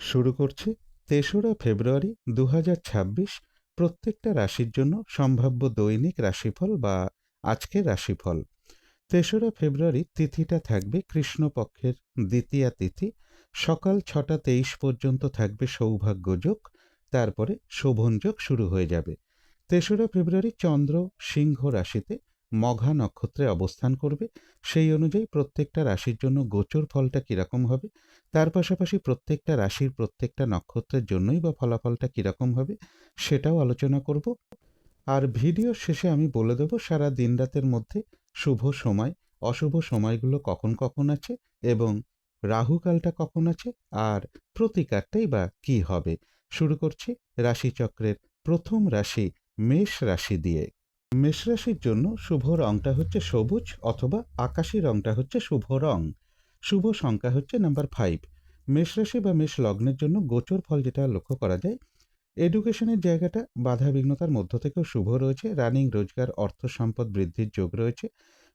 শুরু করছি ৩রা ফেব্রুয়ারি ২০২৬ প্রত্যেকটা রাশির জন্য সম্ভাব্য দৈনিক রাশিফল বা আজকের রাশিফল। ৩রা ফেব্রুয়ারি তিথিটা থাকবে কৃষ্ণপক্ষের দ্বিতীয়া তিথি। সকাল ৬টা ২৩ পর্যন্ত থাকবে সৌভাগ্যযোগ, তারপরে শোভনযোগ শুরু হয়ে যাবে। ৩রা ফেব্রুয়ারি চন্দ্র সিংহ রাশিতে মঘা নক্ষত্রে অবস্থান করবে। সেই অনুযায়ী প্রত্যেকটা রাশির জন্য গোচর ফলটা কীরকম হবে, তার পাশাপাশি প্রত্যেকটা রাশির প্রত্যেকটা নক্ষত্রের জন্যই বা ফলাফলটা কীরকম হবে সেটাও আলোচনা করব। আর ভিডিওর শেষে আমি বলে দেব সারা দিন রাতের মধ্যে শুভ সময় অশুভ সময়গুলো কখন কখন আছে এবং রাহুকালটা কখন আছে আর প্রতিকারটাই বা কী হবে। শুরু করছি রাশিচক্রের প্রথম রাশি মেষ রাশি দিয়ে। মেষ রাশির জন্য শুভ রংটা হচ্ছে সবুজ অথবা আকাশি রংটা হচ্ছে শুভ রং। শুভ সংখ্যা হচ্ছে নাম্বার 5। মেষ রাশি বা মেষ লগ্নের জন্য গোচর ফল যেটা লক্ষ্য করা যায়, এডুকেশনের জায়গাটা বাধা বিঘ্নতার মধ্য থেকেও শুভ রয়েছে। রানিং রোজগার অর্থ সম্পদ বৃদ্ধির যোগ রয়েছে।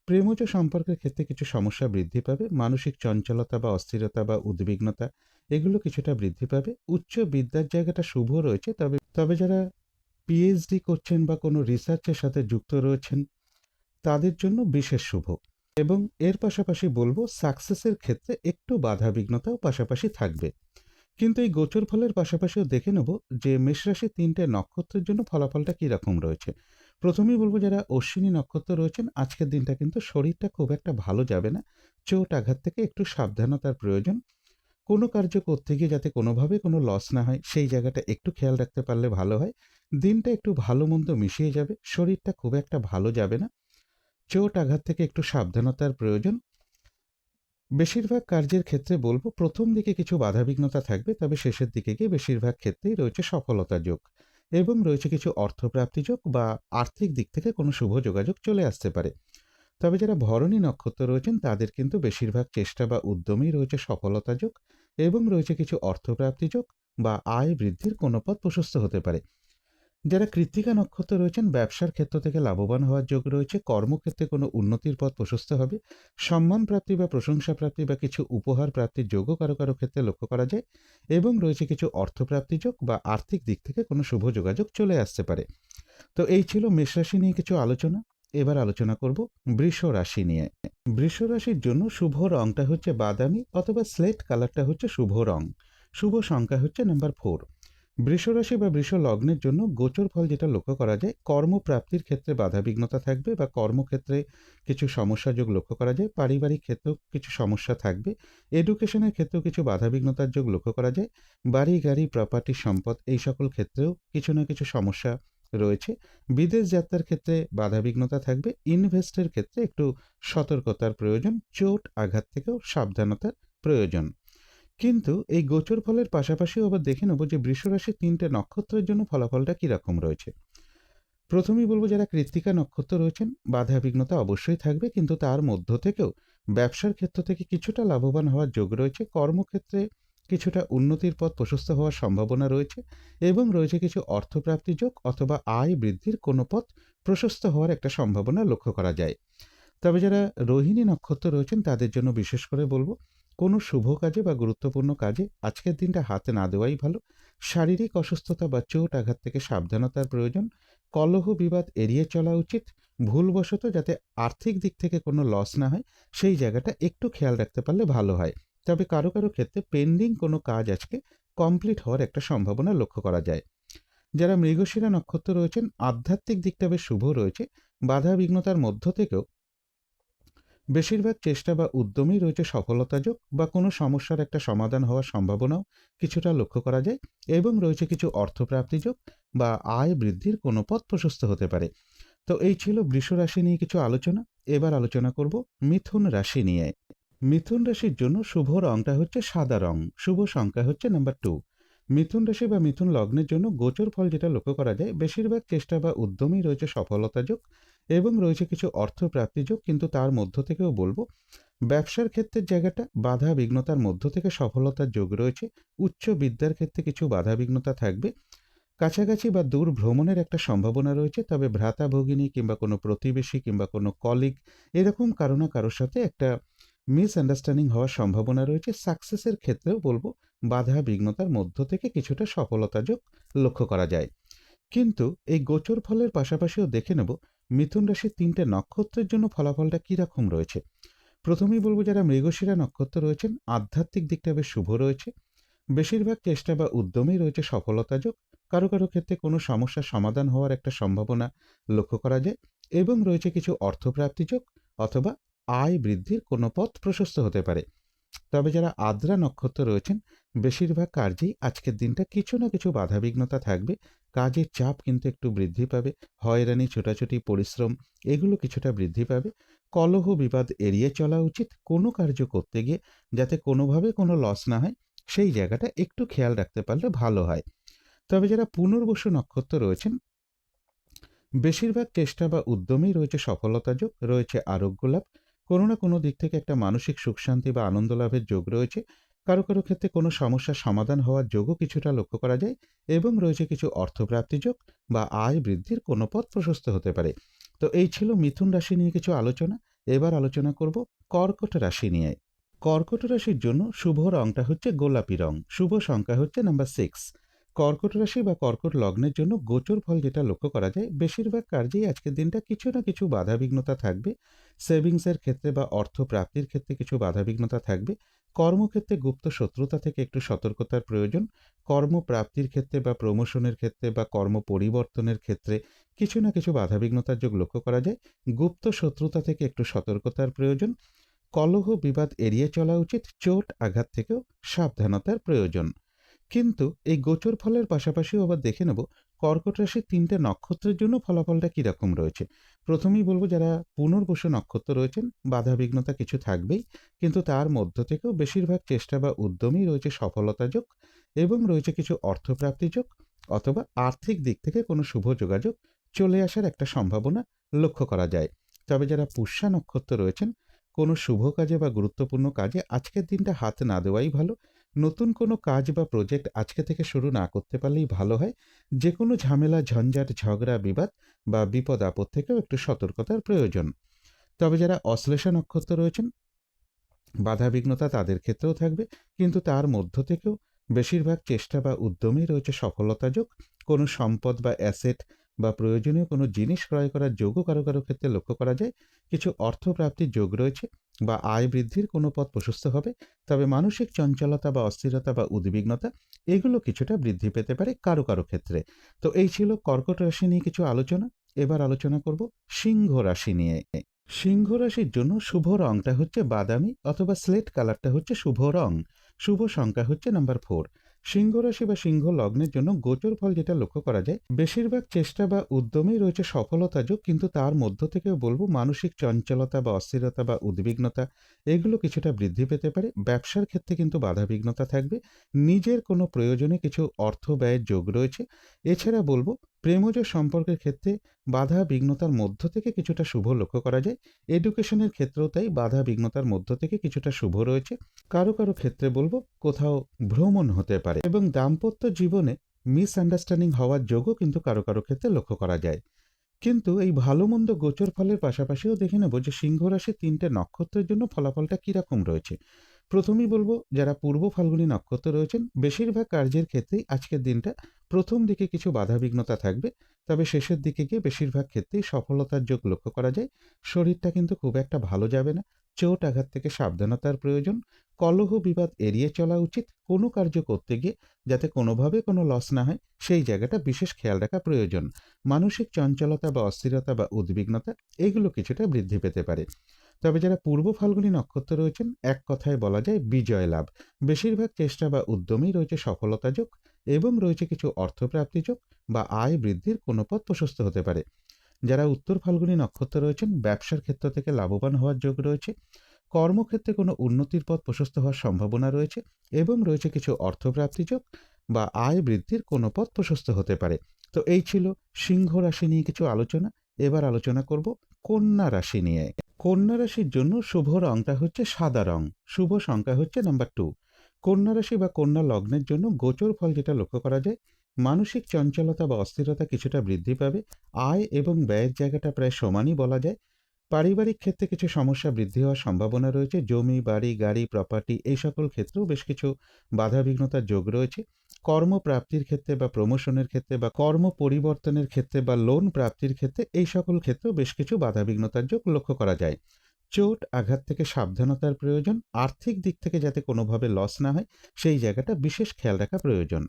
প্রেমজ সম্পর্কের ক্ষেত্রে কিছু সমস্যা বৃদ্ধি পাবে। মানসিক চঞ্চলতা বা অস্থিরতা বা উদ্বিগ্নতা এগুলো কিছুটা বৃদ্ধি পাবে। উচ্চ বিদ্যার জায়গাটা শুভ রয়েছে, তবে যারা পিএইচডি করছেন বা কোনো রিসার্চের সাথে যুক্ত রয়েছেন তাদের জন্য বিশেষ শুভ। এবং এর পাশাপাশি বলবো সাকসেসের ক্ষেত্রে একটু বাধা বিঘ্নতাও পাশাপাশি থাকবে। কিন্তু এই গোচর ফলের পাশাপাশিও দেখে নেব যে মেষ রাশির ৩টে নক্ষত্রের জন্য ফলাফলটা কীরকম রয়েছে। প্রথমেই বলবো যারা অশ্বিনী নক্ষত্র রয়েছেন আজকের দিনটা কিন্তু শরীরটা খুব একটা ভালো যাবে না। চোট আঘাত থেকে একটু সাবধানতার প্রয়োজন। কোনো কার্য করতে গিয়ে যাতে কোনোভাবে কোনো লস না হয় সেই জায়গাটা একটু খেয়াল রাখতে পারলে ভালো হয়। দিনটা একটু ভালো মন্দ মিশিয়ে যাবে, শরীরটা খুব একটা ভালো যাবে না। চোট আঘাত থেকে একটু সাবধানতার প্রয়োজন। বেশিরভাগ কার্যের ক্ষেত্রে বলবো প্রথম দিকে কিছু বাধাবিঘ্নতা থাকবে, তবে শেষের দিকে গিয়ে বেশিরভাগ ক্ষেত্রেই রয়েছে সফলতা যোগ এবং রয়েছে কিছু অর্থপ্রাপ্তি যোগ বা আর্থিক দিক থেকে কোনো শুভ যোগাযোগ চলে আসতে পারে। তবে যারা ভরণী নক্ষত্র রয়েছেন তাদের কিন্তু বেশিরভাগ চেষ্টা বা উদ্যমেই রয়েছে সফলতা যোগ এবং রয়েছে কিছু অর্থপ্রাপ্তি যোগ বা আয় বৃদ্ধির কোনো পথ প্রশস্ত হতে পারে। যারা কৃত্তিকা নক্ষত্র রয়েছেন ব্যবসার ক্ষেত্র থেকে লাভবান হওয়ার যোগ রয়েছে। কর্মক্ষেত্রে কোনো উন্নতির পথ প্রশস্ত হবে। সম্মান প্রাপ্তি বা প্রশংসা প্রাপ্তি বা কিছু উপহার প্রাপ্তির যোগও কারো কারো ক্ষেত্রে লক্ষ্য করা যায় এবং রয়েছে কিছু অর্থপ্রাপ্তি যোগ বা আর্থিক দিক থেকে কোনো শুভ যোগাযোগ চলে আসতে পারে। তো এই ছিল মেষ রাশি নিয়ে কিছু আলোচনা। এবার আলোচনা করব বৃষ রাশি নিয়ে। বৃষ রাশির জন্য শুভ রংটা হচ্ছে বাদামি অথবা স্লেট কালারটা হচ্ছে শুভ রং। শুভ সংখ্যা হচ্ছে নাম্বার 4। বৃষরাশি বা বৃষ লগ্নের জন্য গোচর ফল যেটা লক্ষ্য করা যায়, কর্মপ্রাপ্তির ক্ষেত্রে বাধাবিঘ্নতা থাকবে বা কর্মক্ষেত্রে কিছু সমস্যা যোগ লক্ষ্য করা যায়। পারিবারিক ক্ষেত্রেও কিছু সমস্যা থাকবে। এডুকেশনের ক্ষেত্রেও কিছু বাধাবিঘ্নতার যোগ লক্ষ্য করা যায়। বাড়ি গাড়ি প্রপার্টি সম্পদ এই সকল ক্ষেত্রেও কিছু না কিছু সমস্যা রয়েছে। বিদেশ যাত্রার ক্ষেত্রে বাধাবিঘ্নতা থাকবে। ইনভেস্টের ক্ষেত্রে একটু সতর্কতার প্রয়োজন। চোট আঘাত থেকেও সাবধানতার প্রয়োজন। কিন্তু এই গোচর ফলের পাশাপাশিও আবার দেখে নেব যে বৃষরাশির ৩টে নক্ষত্রের জন্য ফলাফলটা কীরকম রয়েছে। প্রথমেই বলবো যারা কৃত্তিকা নক্ষত্র রয়েছেন বাধা বিঘ্নতা অবশ্যই থাকবে, কিন্তু তার মধ্য থেকেও ব্যবসার ক্ষেত্র থেকে কিছুটা লাভবান হওয়ার যোগ রয়েছে। কর্মক্ষেত্রে কিছুটা উন্নতির পথ প্রশস্ত হওয়ার সম্ভাবনা রয়েছে এবং রয়েছে কিছু অর্থপ্রাপ্তি যোগ অথবা আয় বৃদ্ধির কোনো পথ প্রশস্ত হওয়ার একটা সম্ভাবনা লক্ষ্য করা যায়। তবে যারা রোহিণী নক্ষত্র রয়েছেন তাদের জন্য বিশেষ করে বলবো কোনো শুভ কাজে বা গুরুত্বপূর্ণ কাজে আজকের দিনটা হাতে না দেওয়াই ভালো। শারীরিক অসুস্থতা বা চোট আঘাত থেকে সাবধানতার প্রয়োজন। কলহ বিবাদ এড়িয়ে চলা উচিত। ভুলবশত যাতে আর্থিক দিক থেকে কোনো লস না হয় সেই জায়গাটা একটু খেয়াল রাখতে পারলে ভালো হয়। তবে কারো কারো ক্ষেত্রে পেন্ডিং কোনো কাজ আজকে কমপ্লিট হওয়ার একটা সম্ভাবনা লক্ষ্য করা যায়। যারা মৃগশিরা নক্ষত্র রয়েছেন আধ্যাত্মিক দিকটা বেশ শুভ রয়েছে। বাধা বিঘ্নতার মধ্য থেকেও বেশিরভাগ চেষ্টা বা উদ্যমেই রয়েছে সফলতাযোগ বা কোনো সমস্যার একটা সমাধান হওয়ার সম্ভাবনাও কিছুটা লক্ষ্য করা যায় এবং রয়েছে কিছু অর্থপ্রাপ্তিযোগ বা আয় বৃদ্ধির কোনো পথ প্রশস্ত হতে পারে। তো এই ছিল বৃষ রাশি নিয়ে কিছু আলোচনা। এবার আলোচনা করব মিথুন রাশি নিয়ে। মিথুন রাশির জন্য শুভ রংটা হচ্ছে সাদা রং। শুভ সংখ্যা হচ্ছে নাম্বার 2। মিথুন রাশি বা মিথুন লগ্নের জন্য গোচর ফল যেটা লক্ষ্য করা যায়, বেশিরভাগ চেষ্টা বা উদ্যমেই রয়েছে সফলতা যোগ এবং রয়েছে কিছু অর্থ প্রাপ্তি যোগ, কিন্তু তার মধ্য থেকেও বলবো ব্যবসার ক্ষেত্রের জায়গাটা বাধা বিঘ্নতার মধ্য থেকে সফলতার যোগ রয়েছে। উচ্চ বিদ্যার ক্ষেত্রে কিছু বাধা বিঘ্নতা থাকবে। কাছাকাছি বা দূর ভ্রমণের একটা সম্ভাবনা রয়েছে, তবে ভ্রাতা ভগিনী কিংবা কোনো প্রতিবেশী কিংবা কোনো কলিগ এরকম কারো না কারোর সাথে একটা মিসআন্ডারস্ট্যান্ডিং হওয়ার সম্ভাবনা রয়েছে। সাকসেসের ক্ষেত্রেও বলবো বাধা বিঘ্নতার মধ্য থেকে কিছুটা সফলতা যোগ লক্ষ্য করা যায়। কিন্তু এই গোচর ফলের পাশাপাশিও দেখে নেব মিথুন রাশির 3টে নক্ষত্রের জন্য ফলাফলটা কীরকম রয়েছে। প্রথমেই বলবো, যারা মৃগশিরা নক্ষত্র রয়েছেন আধ্যাত্মিক দিকটা বেশ শুভ রয়েছে। বেশিরভাগ চেষ্টা বা উদ্যমেই রয়েছে সফলতা যোগ। কারো কারো ক্ষেত্রে কোনো সমস্যার সমাধান হওয়ার একটা সম্ভাবনা লক্ষ্য করা যায় এবং রয়েছে কিছু অর্থপ্রাপ্তি যোগ অথবা আয় বৃদ্ধির কোনো পথ প্রশস্ত হতে পারে। তবে যারা আদ্রা নক্ষত্র রয়েছেন বেশিরভাগ কার্যেই আজকের দিনটা কিছু না কিছু বাধাবিঘ্নতা থাকবে। কাজের চাপ কিন্তু একটু বৃদ্ধি পাবে, হয়রানি ছোটাছুটি পরিশ্রম এগুলো কিছুটা বৃদ্ধি পাবে। কলহ বিবাদ এড়িয়ে চলা উচিত। কোনো কার্য করতে গিয়ে যাতে কোনোভাবে কোনো লস না হয় সেই জায়গাটা একটু খেয়াল রাখতে পারলে ভালো হয়। তবে যারা পুনর্বসু নক্ষত্র রয়েছেন বেশিরভাগ চেষ্টা বা উদ্যমেই রয়েছে সফলতা যোগ, রয়েছে আরোগ্য লাভ, কোনো না কোনো দিক থেকে একটা মানসিক সুখ শান্তি বা আনন্দ লাভের যোগ রয়েছে। কারো কারো ক্ষেত্রে কোনো সমস্যার সমাধান হওয়ার যোগও কিছুটা লক্ষ্য করা যায় এবং রয়েছে কিছু অর্থপ্রাপ্তি যোগ বা আয় বৃদ্ধির কোনো পথ প্রশস্ত হতে পারে। তো এই ছিল মিথুন রাশি নিয়ে কিছু আলোচনা। এবার আলোচনা করব কর্কট রাশি নিয়ে। কর্কট রাশির জন্য শুভ রংটা হচ্ছে গোলাপি রং, শুভ সংখ্যা হচ্ছে নাম্বার 6। কর্কট রাশি বা কর্কট লগ্নের জন্য গোচর ফল যেটা লক্ষ্য করা যায় বেশিরভাগ কার্যেই আজকের দিনটা কিছু না কিছু বাধাবিঘ্নতা থাকবে। সেভিংসের ক্ষেত্রে বা অর্থ প্রাপ্তির ক্ষেত্রে কিছু বাধাবিঘ্নতা থাকবে। কর্মক্ষেত্রে গুপ্ত শত্রুতা থেকে একটু সতর্কতার প্রয়োজন। কর্মপ্রাপ্তির ক্ষেত্রে বা প্রমোশনের ক্ষেত্রে বা কর্ম পরিবর্তনের ক্ষেত্রে কিছু না কিছু বাধাবিঘ্নতার যোগ লক্ষ্য করা যায়। গুপ্ত শত্রুতা থেকে একটু সতর্কতার প্রয়োজন। কলহ বিবাদ এড়িয়ে চলা উচিত। চোট আঘাত থেকেও সাবধানতার প্রয়োজন। কিন্তু এই গোচর ফলের পাশাপাশিও আবার দেখে নেব কর্কট রাশির 3টে নক্ষত্রের জন্য ফলাফলটা কীরকম রয়েছে। প্রথমেই বলবো, যারা পুনর্বসু নক্ষত্র রয়েছেন বাধা বিঘ্নতা কিছু থাকবেই, কিন্তু তার মধ্য থেকেও বেশিরভাগ চেষ্টা বা উদ্যমেই রয়েছে সফলতা যোগ এবং রয়েছে কিছু অর্থপ্রাপ্তি যোগ অথবা আর্থিক দিক থেকে কোনো শুভ যোগাযোগ চলে আসার একটা সম্ভাবনা লক্ষ্য করা যায়। তবে যারা পুষ্যা নক্ষত্র রয়েছেন কোনো শুভ কাজে বা গুরুত্বপূর্ণ কাজে আজকের দিনটা হাত না দেওয়াই ভালো। নতুন কোনো কাজ বা প্রজেক্ট আজকে থেকে শুরু না করতে পারলেই ভালো হয়। যে কোনো ঝামেলা ঝঞ্ঝাট ঝগড়া বিবাদ বা বিপদ আপদ থেকেও একটু সতর্কতার প্রয়োজন। তবে যারা অশ্লেষা নক্ষত্র রয়েছেন বাধাবিঘ্নতা তাদের ক্ষেত্রেও থাকবে, কিন্তু তার মধ্য থেকেও বেশিরভাগ চেষ্টা বা উদ্যমেই রয়েছে সফলতা যোগ। কোনো সম্পদ বা অ্যাসেট বা প্রয়োজনীয় কোনো জিনিস ক্রয় করার যোগও কারো কারো ক্ষেত্রে লক্ষ্য করা যায়। কিছু অর্থপ্রাপ্তির যোগ রয়েছে বা আয় বৃদ্ধির কোনো পথ প্রশস্ত হবে। তবে মানসিক চঞ্চলতা বা অস্থিরতা বা উদ্বিগ্নতা এগুলো কিছুটা বৃদ্ধি পেতে পারে কারো কারো ক্ষেত্রে। তো এই ছিল কর্কট রাশি নিয়ে কিছু আলোচনা। এবার আলোচনা করব সিংহ রাশি নিয়ে। সিংহ রাশির জন্য শুভ রংটা হচ্ছে বাদামি অথবা স্লেট কালারটা হচ্ছে শুভ রং। শুভ সংখ্যা হচ্ছে নাম্বার 4। সিংহ রাশি বা সিংহ লগ্নের জন্য গোচর ফল যেটা লক্ষ্য করা যায় বেশিরভাগ চেষ্টা বা উদ্যমেই রয়েছে সফলতা যোগ, কিন্তু তার মধ্য থেকেও বলবো মানসিক চঞ্চলতা বা অস্থিরতা বা উদ্বিগ্নতা এগুলো কিছুটা বৃদ্ধি পেতে পারে। ব্যবসার ক্ষেত্রে কিন্তু বাধাবিঘ্নতা থাকবে। নিজের কোনো প্রয়োজনে কিছু অর্থ ব্যয়ের যোগ রয়েছে। এছাড়া বলবো প্রেমজ সম্পর্কের ক্ষেত্রে বাধা বিঘ্নতার মধ্য থেকে কিছুটা শুভ লক্ষ্য করা যায়। এডুকেশনের ক্ষেত্রেও তাই বাধা বিঘ্নতার মধ্য থেকে কিছুটা শুভ রয়েছে। কারো কারো ক্ষেত্রে বলবো কোথাও ভ্রমণ হতে পারে এবং দাম্পত্য জীবনে মিসআন্ডারস্ট্যান্ডিং হওয়ার যোগও কিন্তু কারো কারো ক্ষেত্রে লক্ষ্য করা যায়। কিন্তু এই ভালো মন্দ গোচর ফলের পাশাপাশিও দেখে নেব যে সিংহ রাশির 3টে নক্ষত্রের জন্য ফলাফলটা কীরকম রয়েছে। প্রথমেই বলবো, যারা পূর্ব ফাল্গুনী নক্ষত্র রয়েছেন বেশিরভাগ কার্যের ক্ষেত্রেই আজকের দিনটা প্রথম দিকে কিছু বাধাবিঘ্নতা থাকবে, তবে শেষের দিকে গিয়ে বেশিরভাগ ক্ষেত্রেই সফলতার যোগ লক্ষ্য করা যায়। শরীরটা কিন্তু খুব একটা ভালো যাবে না। চোট আঘাত থেকে সাবধানতার প্রয়োজন। কলহ বিবাদ এড়িয়ে চলা উচিত। কোনো কার্য করতে গিয়ে যাতে কোনোভাবে কোনো লস না হয় সেই জায়গাটা বিশেষ খেয়াল রাখা প্রয়োজন। মানসিক চঞ্চলতা বা অস্থিরতা বা উদ্বিগ্নতা এগুলো কিছুটা বৃদ্ধি পেতে পারে। তবে যারা পূর্ব ফাল্গুনী নক্ষত্র রয়েছেন এক কথায় বলা যায় বিজয় লাভ। বেশিরভাগ চেষ্টা বা উদ্যমেই রয়েছে সফলতা যোগ এবং রয়েছে কিছু অর্থপ্রাপ্তি যোগ বা আয় বৃদ্ধির কোনো পথ প্রশস্ত হতে পারে। যারা উত্তর ফাল্গুনী নক্ষত্র রয়েছেন ব্যবসার ক্ষেত্র থেকে লাভবান হওয়ার যোগ রয়েছে। কর্মক্ষেত্রে কোনো উন্নতির পথ প্রশস্ত হওয়ার সম্ভাবনা রয়েছে এবং রয়েছে কিছু অর্থপ্রাপ্তি যোগ বা আয় বৃদ্ধির কোনো পথ প্রশস্ত হতে পারে। তো এই ছিল সিংহ রাশি নিয়ে কিছু আলোচনা। এবার আলোচনা করব কন্যা রাশি নিয়ে। কন্যা রাশির জন্য শুভ রংটা হচ্ছে সাদা রং। শুভ সংখ্যা হচ্ছে নাম্বার 2। কন্যা রাশি বা কন্যা লগ্নের জন্য গোচর ফল যেটা লক্ষ্য করা যায় মানসিক চঞ্চলতা বা অস্থিরতা কিছুটা বৃদ্ধি পাবে। আয় এবং ব্যয়ের জায়গাটা প্রায় সমানই বলা যায়। পারিবারিক ক্ষেত্রে কিছু সমস্যা বৃদ্ধি হওয়ার সম্ভাবনা রয়েছে। জমি, বাড়ি, গাড়ি, প্রপার্টি এই সকল ক্ষেত্রেও বেশ কিছু বাধাবিঘ্নতার যোগ রয়েছে। কর্মপ্রাপ্তির ক্ষেত্রে বা প্রমোশনের ক্ষেত্রে বা কর্ম পরিবর্তনের ক্ষেত্রে বা লোন প্রাপ্তির ক্ষেত্রে এই সকল ক্ষেত্রেও বেশ কিছু বাধাবিঘ্নতার যোগ লক্ষ্য করা যায়। চোট, আঘাত থেকে সাবধানতার প্রয়োজন। আর্থিক দিক থেকে যাতে কোনোভাবে লস না হয়, সেই জায়গাটা বিশেষ খেয়াল রাখা প্রয়োজন।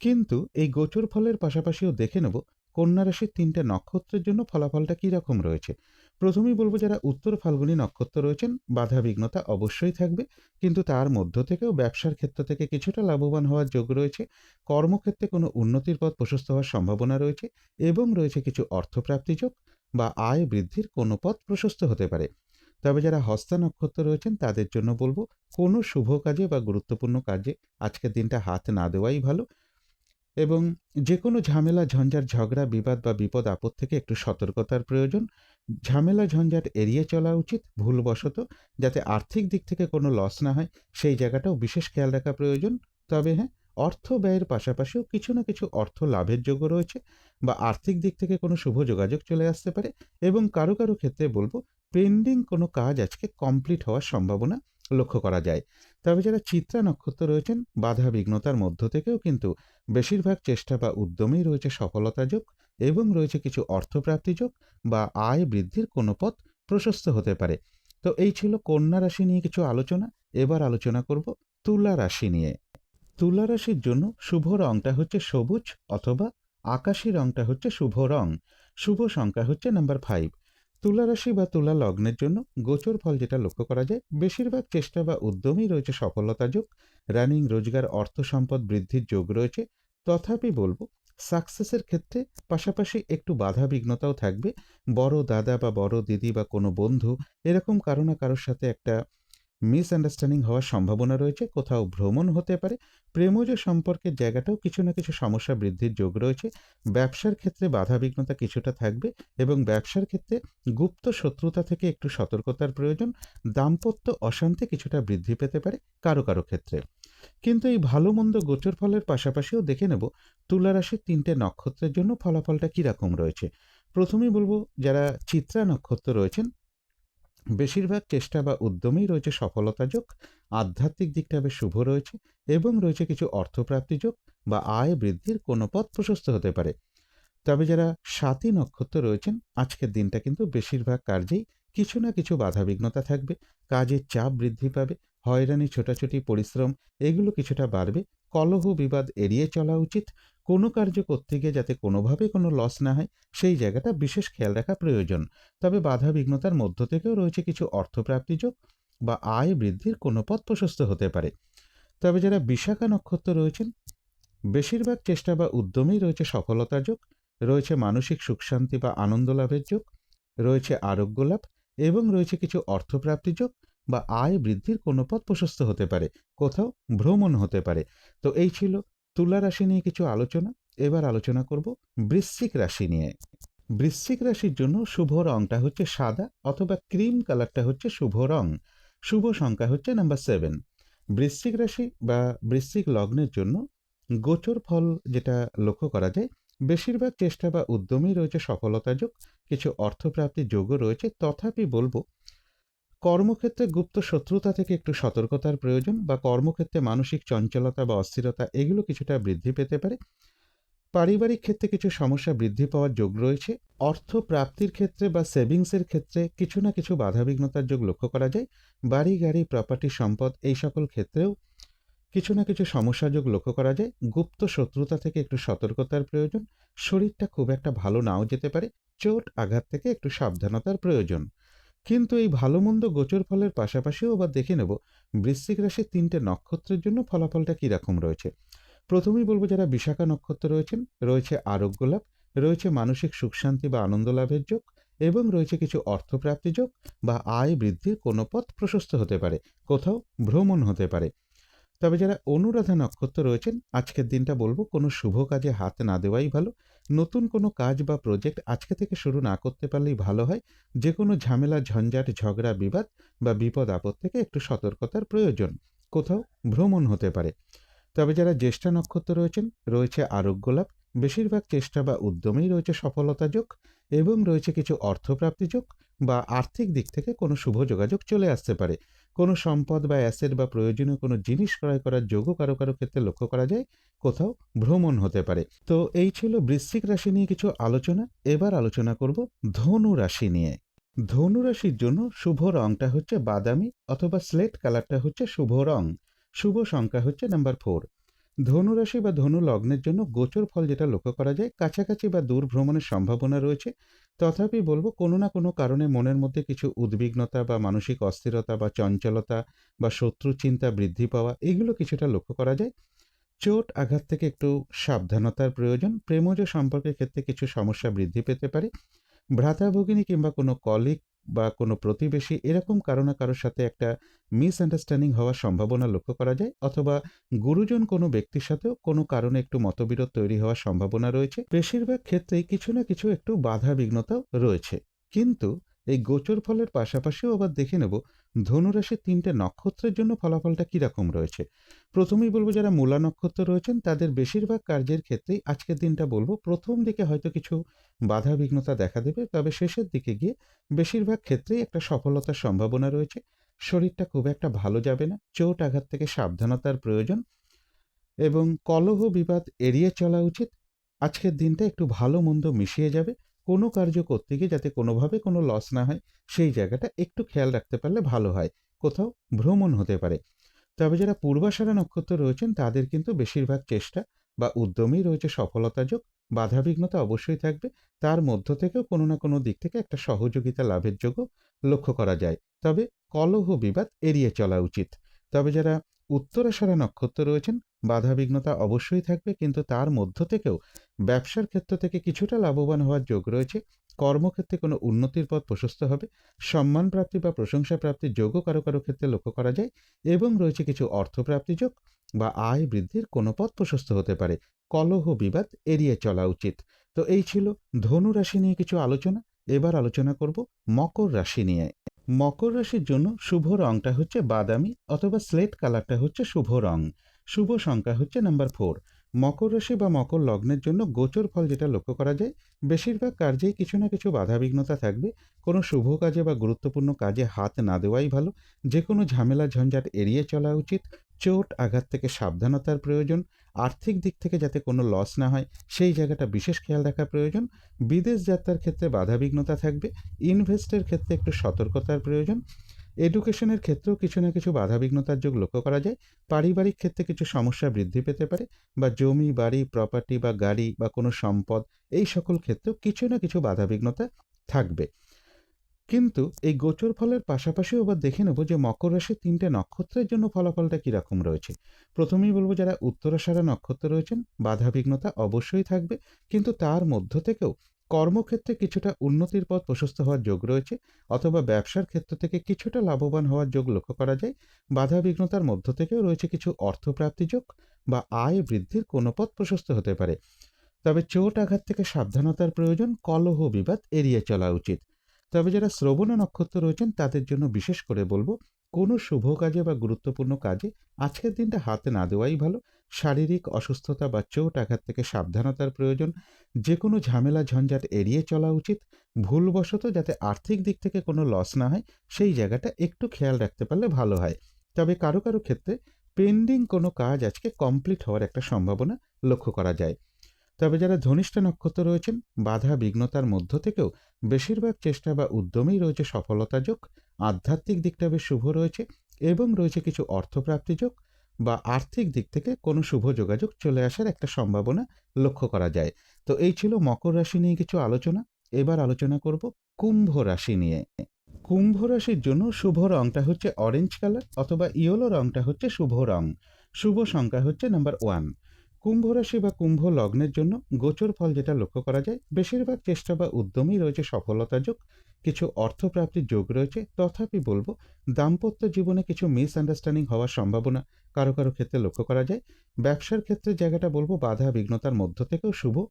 কিন্তু এই গোচর ফলের পাশাপাশিও দেখে নেব কন্যা রাশির ৩টে নক্ষত্রের জন্য ফলাফলটা কী রকম রয়েছে। প্রথমেই বলব, যারা উত্তর ফাল্গুনী নক্ষত্র রয়েছেন, বাধাবিঘ্নতা অবশ্যই থাকবে, কিন্তু তার মধ্য থেকেও ব্যবসার ক্ষেত্র থেকে কিছুটা লাভবান হওয়ার যোগ রয়েছে। কর্মক্ষেত্রে কোনো উন্নতির পথ প্রশস্ত হওয়ার সম্ভাবনা রয়েছে এবং রয়েছে কিছু অর্থপ্রাপ্তি যোগ বা আয় বৃদ্ধির কোনো পথ প্রশস্ত হতে পারে। তবে যারা হস্তা নক্ষত্র রয়েছেন তাদের জন্য বলব, কোনো শুভ কাজে বা গুরুত্বপূর্ণ কাজে আজকের দিনটা হাত না দেওয়াই ভালো এবং যে কোনো ঝামেলা, ঝঞ্ঝাট, ঝগড়া, বিবাদ বা বিপদ আপদ থেকে একটু সতর্কতার প্রয়োজন। ঝামেলা, ঝঞ্ঝাট এড়িয়ে চলা উচিত ভুলবশত, যাতে আর্থিক দিক থেকে কোনো লস না হয়, সেই জায়গাটাও বিশেষ খেয়াল রাখা প্রয়োজন। তবে হ্যাঁ, অর্থ ব্যয়ের পাশাপাশিও কিছু না কিছু অর্থ লাভের যোগ্য রয়েছে বা আর্থিক দিক থেকে কোনো শুভ যোগাযোগ চলে আসতে পারে এবং কারো কারো ক্ষেত্রে বলবো পেন্ডিং কোনো কাজ আজকে কমপ্লিট হওয়ার সম্ভাবনা লক্ষ্য করা যায়। তবে যারা চিত্রা নক্ষত্র রয়েছেন, বাধা বিঘ্নতার মধ্য থেকেও কিন্তু বেশিরভাগ চেষ্টা বা উদ্যমেই রয়েছে সফলতা যোগ এবং রয়েছে কিছু অর্থপ্রাপ্তি যোগ বা আয় বৃদ্ধির কোনো পথ প্রশস্ত হতে পারে। তো এই ছিল কন্যা রাশি নিয়ে কিছু আলোচনা। এবার আলোচনা করব তুলা রাশি নিয়ে। তুলা রাশির জন্য শুভ রংটা হচ্ছে সবুজ অথবা আকাশী রংটা হচ্ছে শুভ রং। শুভ সংখ্যা হচ্ছে নাম্বার 5। তুলা রাশি বা তুলা লগ্নের জন্য গোচর ফল যেটা লক্ষ্য করা যায়, বেশিরভাগ চেষ্টা বা উদ্যমেই রয়েছে সফলতা যোগ। রানিং, রোজগার, অর্থ সম্পদ বৃদ্ধির যোগ রয়েছে। তথাপি বলবো সাকসেসের ক্ষেত্রে পাশাপাশি একটু বাধা বিঘ্নতাও থাকবে। বড় দাদা বা বড় দিদি বা কোনো বন্ধু এরকম কারো না কারোর সাথে একটা মিসআন্ডারস্ট্যান্ডিং হওয়ার সম্ভাবনা রয়েছে। কোথাও ভ্রমণ হতে পারে। প্রেমজ সম্পর্কের জায়গাটাও কিছু না কিছু সমস্যা বৃদ্ধির যোগ রয়েছে। ব্যবসার ক্ষেত্রে বাধাবিঘ্নতা কিছুটা থাকবে এবং ব্যবসার ক্ষেত্রে গুপ্ত শত্রুতা থেকে একটু সতর্কতার প্রয়োজন। দাম্পত্য অশান্তি কিছুটা বৃদ্ধি পেতে পারে কারো কারো ক্ষেত্রে। কিন্তু এই ভালো মন্দ গোচর ফলের পাশাপাশিও দেখে নেব তুলা রাশির 3টে নক্ষত্রের জন্য ফলাফলটা কীরকম রয়েছে। প্রথমেই বলবো, যারা চিত্রা নক্ষত্র রয়েছেন, বেশিরভাগ চেষ্টা বা উদ্যমেই রয়েছে সফলতা যোগ। আধ্যাত্মিক দিকটা বেশ শুভ রয়েছে এবং রয়েছে কিছু অর্থপ্রাপ্তি যোগ বা আয় বৃদ্ধির কোনো পথ প্রশস্ত হতে পারে। তবে যারা স্বাতী নক্ষত্র রয়েছেন, আজকের দিনটা কিন্তু বেশিরভাগ কার্যেই কিছু না কিছু বাধাবিঘ্নতা থাকবে। কাজের চাপ বৃদ্ধি পাবে, হয়রানি, ছোটাছুটি, পরিশ্রম এগুলো কিছুটা বাড়বে। কলহ বিবাদ এড়িয়ে চলা উচিত। কোনো কার্য করতে গিয়ে যাতে কোনোভাবে কোনো লস না হয়, সেই জায়গাটা বিশেষ খেয়াল রাখা প্রয়োজন। তবে বাধাবিঘ্নতার মধ্য থেকেও রয়েছে কিছু অর্থপ্রাপ্তি যোগ বা আয় বৃদ্ধির কোনো পথ প্রশস্ত হতে পারে। তবে যারা বিশাখা নক্ষত্র রয়েছেন, বেশিরভাগ চেষ্টা বা উদ্যমেই রয়েছে সফলতা যোগ। রয়েছে মানসিক সুখ শান্তি বা আনন্দ লাভের যোগ। রয়েছে আরোগ্য লাভ এবং রয়েছে কিছু অর্থপ্রাপ্তি যোগ বা আয় বৃদ্ধির কোনো পথ প্রশস্ত হতে পারে। কোথাও ভ্রমণ হতে পারে। তো এই ছিল তুলা রাশি নিয়ে কিছু আলোচনা। এবার আলোচনা করব বৃশ্চিক রাশি নিয়ে। বৃশ্চিক রাশির জন্য শুভ রংটা হচ্ছে সাদা অথবা ক্রিম কালারটা হচ্ছে শুভ রং। শুভ সংখ্যা হচ্ছে নাম্বার 7। বৃশ্চিক রাশি বা বৃশ্চিক লগ্নের জন্য গোচর ফল যেটা লক্ষ্য করা যায়, বেশিরভাগ চেষ্টা বা উদ্যমেই রয়েছে সফলতা যোগ। কিছু অর্থপ্রাপ্তির যোগও রয়েছে। তথাপি বলবো কর্মক্ষেত্রে গুপ্ত শত্রুতা থেকে একটু সতর্কতার প্রয়োজন বা কর্মক্ষেত্রে মানসিক চঞ্চলতা বা অস্থিরতা এগুলো কিছুটা বৃদ্ধি পেতে পারে। পারিবারিক ক্ষেত্রে কিছু সমস্যা বৃদ্ধি পাওয়ার যোগ রয়েছে। অর্থ প্রাপ্তির ক্ষেত্রে বা সেভিংসের ক্ষেত্রে কিছু না কিছু বাধাবিঘ্নতার যোগ লক্ষ্য করা যায়। বাড়ি, গাড়ি, প্রপার্টি, সম্পদ এই সকল ক্ষেত্রেও কিছু না কিছু সমস্যা যোগ লক্ষ্য করা যায়। গুপ্ত শত্রুতা থেকে একটু সতর্কতার প্রয়োজন। শরীরটা খুব একটা ভালো নাও যেতে পারে। চোট আঘাত থেকে একটু সাবধানতার প্রয়োজন। কিন্তু এই ভালো মন্দ গোচর ফলের পাশাপাশিও আবার দেখে নেব বৃশ্চিক রাশির 3টে নক্ষত্রের জন্য ফলাফলটা কীরকম রয়েছে। প্রথমেই বলবো, যারা বিশাখা নক্ষত্র রয়েছেন, রয়েছে আরোগ্য লাভ, রয়েছে মানসিক সুখ শান্তি বা আনন্দ লাভের যোগ এবং রয়েছে কিছু অর্থপ্রাপ্তি যোগ বা আয় বৃদ্ধির কোনো পথ প্রশস্ত হতে পারে। কোথাও ভ্রমণ হতে পারে। তবে যারা অনুরাধা নক্ষত্র রয়েছেন, আজকের দিনটা বলবো কোনো শুভ কাজে হাত না দেওয়াই ভালো। নতুন কোনো কাজ বা প্রজেক্ট আজকে থেকে শুরু না করতে পারলেই ভালো হয়। যে কোনো ঝামেলা, ঝঞ্ঝাট, ঝগড়া, বিবাদ বা বিপদ আপদ থেকে একটু সতর্কতার প্রয়োজন। কোথাও ভ্রমণ হতে পারে। তবে যারা জ্যেষ্ঠা নক্ষত্র রয়েছেন, রয়েছে আরোগ্য লাভ। বেশিরভাগ চেষ্টা বা উদ্যমেই রয়েছে সফলতা যোগ এবং রয়েছে কিছু অর্থপ্রাপ্তি যোগ। বা আর্থিক দিক থেকে কোনো শুভ যোগাযোগ চলে আসতে পারে। কোনো সম্পদ বা অ্যাসেট বা প্রয়োজনীয় কোনো জিনিস ক্রয় করার যোগও কারো কারো ক্ষেত্রে লক্ষ্য করা যায়। কোথাও ভ্রমণ হতে পারে। তো এই ছিল বৃশ্চিক রাশি নিয়ে কিছু আলোচনা। এবার আলোচনা করব ধনু রাশি নিয়ে। ধনু রাশির জন্য শুভ রংটা হচ্ছে বাদামি অথবা স্লেট কালারটা হচ্ছে শুভ রং। শুভ সংখ্যা হচ্ছে নাম্বার 4। ধনু রাশি বা ধনু লগ্নের জন্য গোচর ফল যেটা লক্ষ্য করা যায়, কাছাকাছি বা দূর ভ্রমণের সম্ভাবনা রয়েছে। তথাপি বলবো কোনো না কোনো কারণে মনের মধ্যে কিছু উদ্বিগ্নতা বা মানসিক অস্থিরতা বা চঞ্চলতা বা শত্রু চিন্তা বৃদ্ধি পাওয়া, এগুলো কিছুটা লক্ষ্য করা যায়। চোট আঘাত থেকে একটু সাবধানতার প্রয়োজন। প্রেমজ সম্পর্কের ক্ষেত্রে কিছু সমস্যা বৃদ্ধি পেতে পারে। ভ্রাতা-ভগিনী কিংবা কোনো কলিগ বা কোনো প্রতিবেশী এরকম কারো না কারোর সাথে একটা মিসআন্ডারস্ট্যান্ডিং হওয়ার সম্ভাবনা লক্ষ্য করা যায়, অথবা গুরুজন কোনো ব্যক্তির সাথেও কোনো কারণে একটু মতবিরোধ তৈরি হওয়ার সম্ভাবনা রয়েছে। বেশিরভাগ ক্ষেত্রেই কিছু না কিছু একটু বাধা বিঘ্নতাও রয়েছে। কিন্তু এই গোচর ফলের পাশাপাশিও আবার দেখে নেব ধনুরাশির ৩টে নক্ষত্রের জন্য ফলাফলটা কীরকম রয়েছে। প্রথমেই বলব যারা মূলা নক্ষত্র রয়েছেন তাদের বেশিরভাগ কার্যের ক্ষেত্রেই আজকের দিনটা বলব প্রথম দিকে হয়তো কিছু বাধা বিঘ্নতা দেখা দেবে, তবে শেষের দিকে গিয়ে বেশিরভাগ ক্ষেত্রেই একটা সফলতার সম্ভাবনা রয়েছে। শরীরটা খুব একটা ভালো যাবে না, চোট আঘাত থেকে সাবধানতার প্রয়োজন এবং কলহ বিবাদ এড়িয়ে চলা উচিত। আজকের দিনটা একটু ভালো মন্দ মিশিয়ে যাবে। কোনো কার্য করতে গিয়ে যাতে কোনোভাবে কোনো লস না হয়, সেই জায়গাটা একটু খেয়াল রাখতে পারলে ভালো হয়। কোথাও ভ্রমণ হতে পারে। তবে যারা পূর্বাষাঢ়া নক্ষত্র রয়েছেন তাদের কিন্তু বেশিরভাগ চেষ্টা বা উদ্যমেই রয়েছে সফলতা যোগ। বাধাবিঘ্নতা অবশ্যই থাকবে, তার মধ্য থেকেও কোনো না কোনো দিক থেকে একটা সহযোগিতা লাভের যোগও লক্ষ্য করা যায়। তবে কলহ বিবাদ এড়িয়ে চলা উচিত। তবে যারা উত্তরাষাঢ়া নক্ষত্র রয়েছেন বাধাবিঘ্নতা অবশ্যই থাকবে, কিন্তু তার মধ্য থেকেও ব্যবসার ক্ষেত্র থেকে কিছুটা লাভবান হওয়ার যোগ রয়েছে। কর্মক্ষেত্রে কোনো উন্নতির পথ প্রশস্ত হবে। সম্মান প্রাপ্তি বা প্রশংসা প্রাপ্তির যোগও কারো কারো ক্ষেত্রে লক্ষ্য করা যায় এবং রয়েছে কিছু অর্থপ্রাপ্তিযোগ বা আয় বৃদ্ধির কোনো পথ প্রশস্ত হতে পারে। কলহ বিবাদ এড়িয়ে চলা উচিত। তো এই ছিল ধনু রাশি নিয়ে কিছু আলোচনা। এবার আলোচনা করব মকর রাশি নিয়ে। মকর রাশির জন্য শুভ রংটা হচ্ছে বাদামি অথবা স্লেট কালারটা হচ্ছে শুভ রং। শুভ সংখ্যা হচ্ছে নাম্বার 4। মকর রাশি বা মকর লগ্নের জন্য গোচর ফল যেটা লক্ষ্য করা যায়, বেশিরভাগ কার্যেই কিছু না কিছু বাধাবিঘ্নতা থাকবে। কোনো শুভ কাজে বা গুরুত্বপূর্ণ কাজে হাত না দেওয়াই ভালো। যে কোনো ঝামেলা ঝঞ্ঝাট এড়িয়ে চলা উচিত। চোট আঘাত থেকে সাবধানতার প্রয়োজন। আর্থিক দিক থেকে যাতে কোনো লস না হয় সেই জায়গাটা বিশেষ খেয়াল রাখা প্রয়োজন। বিদেশ যাত্রার ক্ষেত্রে বাধাবিঘ্নতা থাকবে। ইনভেস্টের ক্ষেত্রে একটু সতর্কতার প্রয়োজন। এডুকেশনের ক্ষেত্রেও কিছু না কিছু বাধাবিঘ্নতার যোগ লক্ষ্য করা যায়। পারিবারিক ক্ষেত্রে কিছু সমস্যা বৃদ্ধি পেতে পারে, বা জমি বাড়ি প্রপার্টি বা গাড়ি বা কোনো সম্পদ, এই সকল ক্ষেত্রেও কিছু না কিছু বাধাবিঘ্নতা থাকবে। কিন্তু এই গোচর ফলের পাশাপাশিও আবার দেখে নেব যে মকর রাশির ৩টে নক্ষত্রের জন্য ফলাফলটা কীরকম রয়েছে। প্রথমেই বলব যারা উত্তরাষাঢ়া নক্ষত্র রয়েছেন বাধাবিঘ্নতা অবশ্যই থাকবে, কিন্তু তার মধ্য থেকেও কর্মক্ষেত্রে কিছুটা উন্নতির পথ প্রশস্ত হওয়ার যোগ রয়েছে, অথবা ব্যবসার ক্ষেত্র থেকে কিছুটা লাভবান হওয়ার যোগ লক্ষ্য করা যায়। বাধাবিঘ্নতার মধ্য থেকেও রয়েছে কিছু অর্থপ্রাপ্তি যোগ বা আয় বৃদ্ধির কোনো পথ প্রশস্ত হতে পারে। তবে চোট আঘাত থেকে সাবধানতার প্রয়োজন। কলহ বিবাদ এড়িয়ে চলা উচিত। তবে যারা শ্রবণা নক্ষত্র রয়েছেন তাদের জন্য বিশেষ করে বলবো কোনো শুভ কাজে বা গুরুত্বপূর্ণ কাজে আজকের দিনটা হাতে না দেওয়াই ভালো। শারীরিক অসুস্থতা বা চোট আঘাত থেকে সাবধানতার প্রয়োজন। যে কোনো ঝামেলা ঝঞ্ঝাট এড়িয়ে চলা উচিত। ভুলবশত যাতে আর্থিক দিক থেকে কোনো লস না হয় সেই জায়গাটা একটু খেয়াল রাখতে পারলে ভালো হয়। তবে কারো কারো ক্ষেত্রে পেন্ডিং কোনো কাজ আজকে কমপ্লিট হওয়ার একটা সম্ভাবনা লক্ষ্য করা যায়। তবে যারা ধনিষ্ঠা নক্ষত্র রয়েছেন বাধা বিঘ্নতার মধ্য থেকেও বেশিরভাগ চেষ্টা বা উদ্যমেই রয়েছে সফলতা যোগ। আধ্যাত্মিক দিকটা বেশ শুভ রয়েছে এবং রয়েছে কিছু অর্থপ্রাপ্তি যোগ বা আর্থিক দিক থেকে কোনো শুভ যোগাযোগ চলে আসার একটা সম্ভাবনা লক্ষ্য করা যায়। তো এই ছিল মকর রাশি নিয়ে কিছু আলোচনা। এবার আলোচনা করব কুম্ভ রাশি নিয়ে। কুম্ভ রাশির জন্য শুভ রংটা হচ্ছে অরেঞ্জ কালার অথবা ইয়েলো রংটা হচ্ছে শুভ রং। শুভ সংখ্যা হচ্ছে নাম্বার 1। কুম্ভ রাশি বা কুম্ভ লগ্নের জন্য গোচর ফল যেটা লক্ষ্য করা যায়, বেশিরভাগ চেষ্টা বা উদ্যমেই রয়েছে সফলতা যোগ। কিছু অর্থপ্রাপ্তির যোগ রয়েছে। তথাপি বলবো দাম্পত্য জীবনে কিছু মিসআন্ডারস্ট্যান্ডিং হওয়ার সম্ভাবনা কারো কারো ক্ষেত্রে লক্ষ্য করা যায়। ব্যবসার ক্ষেত্রে জায়গাটা বলবো বাধা বিঘ্নতার মধ্য থেকেও শুভ।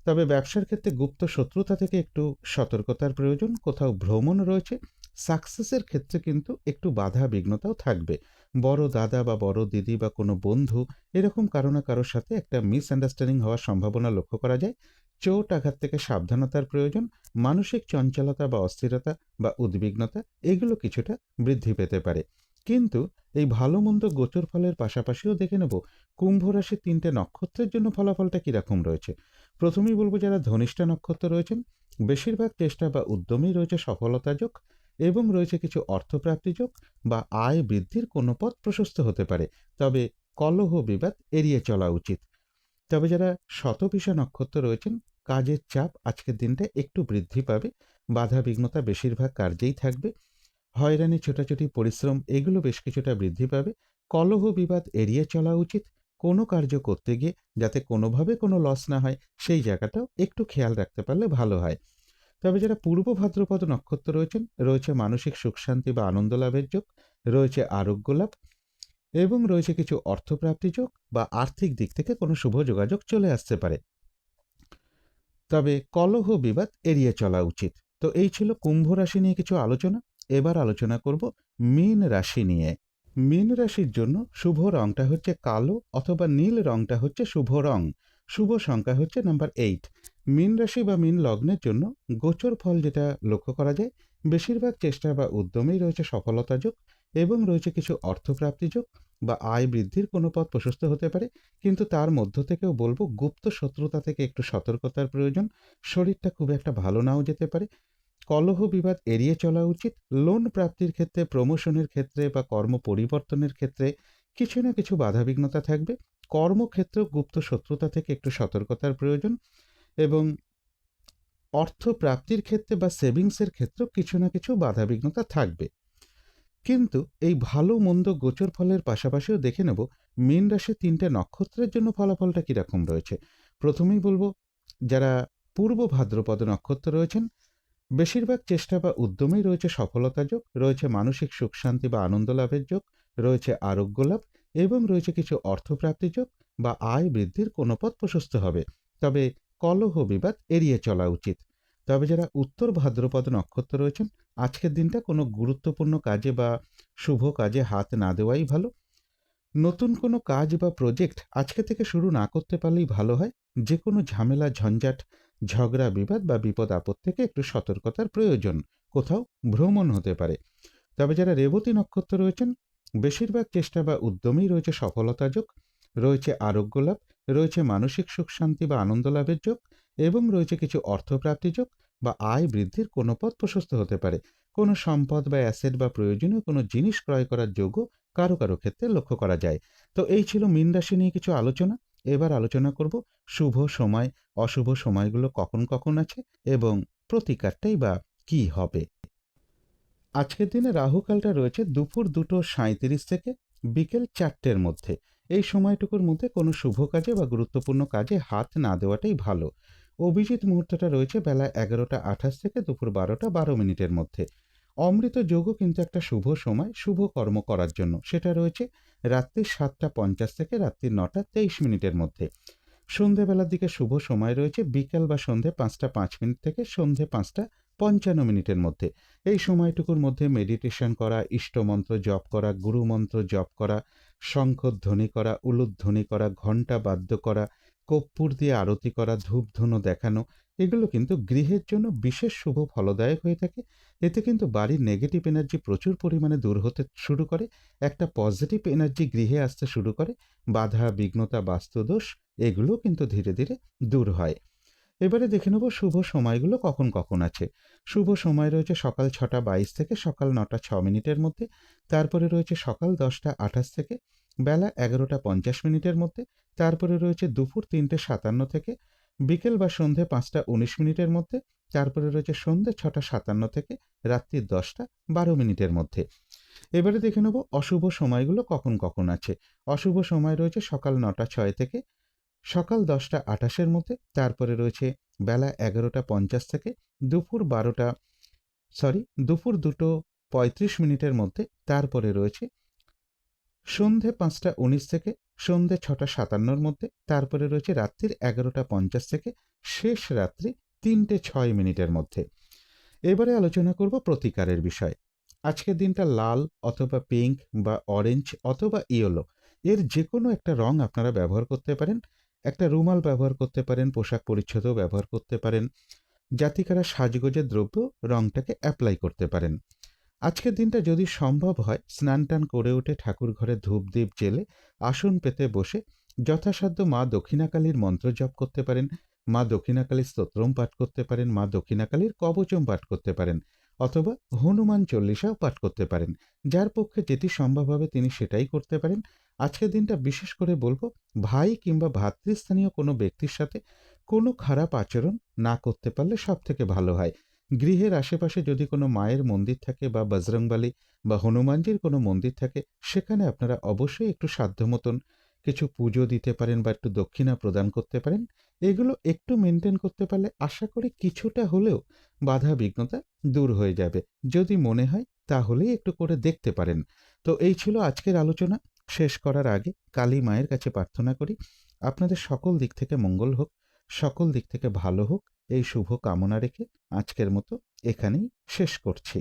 তবে ব্যবসার ক্ষেত্রে গুপ্ত শত্রুতা থেকে একটু সতর্কতার প্রয়োজন। কোথাও ভ্রমণ রয়েছে। সাকসেসের ক্ষেত্রে কিন্তু একটু বাধা বিঘ্নতাও থাকবে। বড় দাদা বা বড় দিদি বা কোনো বন্ধু এরকম কারো না কারোর সাথে একটা মিসআন্ডারস্ট্যান্ডিং হওয়ার সম্ভাবনা লক্ষ্য করা যায়। চোট আঘাত থেকে সাবধানতার প্রয়োজন, মানসিক চঞ্চলতা বা অস্থিরতা বা উদ্বিগ্নতা এগুলো কিছুটা বৃদ্ধি পেতে পারে। কিন্তু এই ভালো মন্দ গোচর ফলের পাশাপাশিও দেখে নেব কুম্ভ রাশির 3টে নক্ষত্রের জন্য ফলাফলটা কীরকম রয়েছে। প্রথমেই বলবো যারা ধনিষ্ঠা নক্ষত্র রয়েছেন, বেশিরভাগ চেষ্টা বা উদ্যমেই রয়েছে সফলতা যোগ এবং রয়েছে কিছু অর্থপ্রাপ্তি যোগ বা আয় বৃদ্ধির কোনো পথ প্রশস্ত হতে পারে। তবে কলহ বিবাদ এড়িয়ে চলা উচিত। তবে যারা শতভিষা নক্ষত্র রয়েছেন, কাজের চাপ আজকের দিনটা একটু বৃদ্ধি পাবে, বাধা বিঘ্নতা বেশিরভাগ কার্যেই থাকবে, হয়রানি ছোটাছুটি পরিশ্রম এগুলো বেশ কিছুটা বৃদ্ধি পাবে। কলহ বিবাদ এড়িয়ে চলা উচিত। কোনো কার্য করতে গিয়ে যাতে কোনোভাবে কোনো লস না হয় সেই জায়গাটাও একটু খেয়াল রাখতে পারলে ভালো হয়। তবে যারা পূর্ব ভাদ্রপদ নক্ষত্র রয়েছেন, রয়েছে মানসিক সুখ শান্তি বা আনন্দ লাভের যোগ, রয়েছে আরোগ্য লাভ এবং রয়েছে কিছু অর্থপ্রাপ্তি যোগ বা আর্থিক দিক থেকে কোনো শুভ যোগাযোগ চলে আসতে পারে। তবে কলহ বিবাদ এড়িয়ে চলা উচিত। তো এই ছিল কুম্ভ রাশি নিয়ে কিছু আলোচনা। এবার আলোচনা করব মীন রাশি নিয়ে। মীন রাশির জন্য শুভ রংটা হচ্ছে কালো অথবা নীল রংটা হচ্ছে শুভ রং। শুভ সংখ্যা হচ্ছে নাম্বার 8। মীন রাশি বা মীন লগ্নের জন্য গোচর ফল যেটা লক্ষ্য করা যায়, বেশিরভাগ চেষ্টা বা উদ্যমেই রয়েছে সফলতা যোগ এবং রয়েছে কিছু অর্থপ্রাপ্তি যোগ বা আয় বৃদ্ধির কোনো পথ প্রশস্ত হতে পারে। কিন্তু তার মধ্য থেকেও বলবো গুপ্ত শত্রুতা থেকে একটু সতর্কতার প্রয়োজন। শরীরটা খুব একটা ভালো নাও যেতে পারে। কলহ বিবাদ এড়িয়ে চলা উচিত। লোন প্রাপ্তির ক্ষেত্রে, প্রমোশনের ক্ষেত্রে বা কর্ম পরিবর্তনের ক্ষেত্রে কিছু না কিছু বাধাবিঘ্নতা থাকবে। কর্মক্ষেত্রেও গুপ্ত শত্রুতা থেকে একটু সতর্কতার প্রয়োজন এবং অর্থ প্রাপ্তির ক্ষেত্রে বা সেভিংসের ক্ষেত্রেও কিছু না কিছু বাধাবিঘ্নতা থাকবে। কিন্তু এই ভালো মন্দ গোচর ফলের পাশাপাশিও দেখে নেব মীন রাশির 3টে নক্ষত্রের জন্য ফলাফলটা কীরকম রয়েছে। প্রথমেই বলবো যারা পূর্ব ভাদ্রপদ নক্ষত্র রয়েছেন, বেশিরভাগ চেষ্টা বা উদ্যমেই রয়েছে সফলতা যোগ, রয়েছে মানসিক সুখ শান্তি বা আনন্দ লাভের যোগ, রয়েছে আরোগ্য লাভ এবং রয়েছে কিছু অর্থপ্রাপ্তি যোগ বা আয় বৃদ্ধির কোনো পথ প্রশস্ত হবে। তবে কলহ বিবাদ এড়িয়ে চলা উচিত। তবে যারা উত্তর ভাদ্রপদ নক্ষত্র রয়েছেন, আজকের দিনটা কোনো গুরুত্বপূর্ণ কাজে বা শুভ কাজে হাত না দেওয়াই ভালো। নতুন কোনো কাজ বা প্রজেক্ট আজকে থেকে শুরু না করতে পারলেই ভালো হয়। যে কোনো ঝামেলা ঝঞ্ঝাট, ঝগড়া বিবাদ বা বিপদ আপদ থেকে একটু সতর্কতার প্রয়োজন। কোথাও ভ্রমণ হতে পারে। তবে যারা রেবতী নক্ষত্র রয়েছেন, বেশিরভাগ চেষ্টা বা উদ্যমেই রয়েছে সফলতা যোগ, রয়েছে আরোগ্য লাভ, রয়েছে মানসিক সুখ শান্তি বা আনন্দ লাভের যোগ এবং রয়েছে কিছু অর্থপ্রাপ্তি যোগ বা আয় বৃদ্ধির কোনো পথ প্রশস্ত হতে পারে। কোনো সম্পদ বা অ্যাসেট বা প্রয়োজনীয় কোনো জিনিস ক্রয় করার যোগ্য কারো কারো ক্ষেত্রে লক্ষ্য করা যায়। তো এই ছিল মীন রাশি নিয়ে কিছু আলোচনা। এবার আলোচনা করব শুভ সময়, অশুভ সময়গুলো কখন কখন আছে এবং প্রতিকারটাই বা কী হবে। আজকের দিনে রাহুকালটা রয়েছে দুপুর 2:37 থেকে বিকেল 4টের মধ্যে। এই সময়টুকুর মধ্যে কোনো শুভ কাজে বা গুরুত্বপূর্ণ কাজে হাত না দেওয়াটাই ভালো। অভিজিৎ মুহূর্তটা রয়েছে বেলা 11:28 থেকে দুপুর 12:12 মধ্যে। অমৃত যোগও কিন্তু একটা শুভ সময় শুভ কর্ম করার জন্য, সেটা রয়েছে রাত্রি 7:50 থেকে রাত্রি 9:23 মধ্যে। সন্ধেবেলার দিকে শুভ সময় রয়েছে বিকেল বা সন্ধে 5:05 থেকে সন্ধে 5:55 মধ্যে। এই সময়টুকুর মধ্যে মেডিটেশন করা, ইষ্টমন্ত্র জপ করা, গুরুমন্ত্র জপ করা, শঙ্খধ্বনি করা, উলুধ্বনি করা, ঘণ্টা বাদ্য করা, কর্পূর দিয়ে আরতি করা, ধূপধুনো দেখানো এগুলো কিন্তু গৃহের জন্য বিশেষ শুভ ফলদায়ক হয়ে থাকে। এতে কিন্তু বাড়ির নেগেটিভ এনার্জি প্রচুর পরিমাণে দূর হতে শুরু করে, একটা পজিটিভ এনার্জি গৃহে আসতে শুরু করে, বাধা বিঘ্নতা বাস্তুদোষ এগুলো কিন্তু ধীরে ধীরে দূর হয়। এবারে দেখে নেব শুভ সময়গুলো কখন কখন আছে। শুভ সময় রয়েছে সকাল 6:22 থেকে সকাল 9:06 মধ্যে। তারপরে রয়েছে সকাল 10:28 থেকে বেলা 11:50 মধ্যে। তারপরে রয়েছে দুপুর 3:57 থেকে বিকেল বা সন্ধে 5:19 মধ্যে। তারপরে রয়েছে সন্ধে 6:57 থেকে রাত্রি 10:12 মধ্যে। এবারে দেখে নেব অশুভ সময়গুলো কখন কখন আছে। অশুভ সময় রয়েছে সকাল 9:06 থেকে সকাল 10:28 মধ্যে। তারপরে রয়েছে বেলা 11:50 থেকে দুপুর 2:35 মধ্যে। তারপরে রয়েছে সন্ধে 5:19 থেকে সন্ধে 6:57 মধ্যে। তারপরে রয়েছে রাত্রির 11:50 থেকে শেষ রাত্রি 3:06 মধ্যে। এবারে আলোচনা করব প্রতিকারের বিষয়। আজকের দিনটা লাল অথবা পিঙ্ক বা অরেঞ্জ অথবা ইয়েলো এর যে কোনো একটা রং আপনারা ব্যবহার করতে পারেন। একটা রুমাল ব্যবহার করতে পারেন, পোশাক পরিচ্ছদও ব্যবহার করতে পারেন। জাতিকারা সাজগোজের দ্রব্য রংটাকে অ্যাপ্লাই করতে পারেন। আজকের দিনটা যদি সম্ভব হয় স্নান টান করে উঠে ঠাকুর ঘরে ধূপদীপ জেলে আসন পেতে বসে যথাসাধ্য মা দক্ষিণাকালীর মন্ত্র জপ করতে পারেন, মা দক্ষিণাকালীর স্তোত্রম পাঠ করতে পারেন, মা দক্ষিণাকালীর কবচম পাঠ করতে পারেন, অথবা হনুমান চল্লিশাও পাঠ করতে পারেন। যার পক্ষে যেটি সম্ভব হবে তিনি সেটাই করতে পারেন। আজকের দিনটা বিশেষ করে বলবো ভাই কিংবা ভাতৃস্থানীয় কোনো ব্যক্তির সাথে কোনো খারাপ আচরণ না করতে পারলে সব থেকে ভালো হয়। গৃহের আশেপাশে যদি কোনো মায়ের মন্দির থাকে বা বজরংবলী বা হনুমানজির কোনো মন্দির থাকে সেখানে আপনারা অবশ্যই একটু সাধ্য মতন কিছু পুজো দিতে পারেন বা একটু দক্ষিণা প্রদান করতে পারেন। এগুলো একটু মেনটেন করতে পারলে আশা করি কিছুটা হলেও বাধা বিঘ্নতা দূর হয়ে যাবে। যদি মনে হয় তাহলেই একটু করে দেখতে পারেন। তো এই ছিল আজকের আলোচনা। শেষ করার আগে কালী মায়ের কাছে প্রার্থনা করি আপনাদের সকল দিক থেকে মঙ্গল হোক, সকল দিক থেকে ভালো হোক, এই শুভ কামনা রেখে আজকের মতো এখানেই শেষ করছি।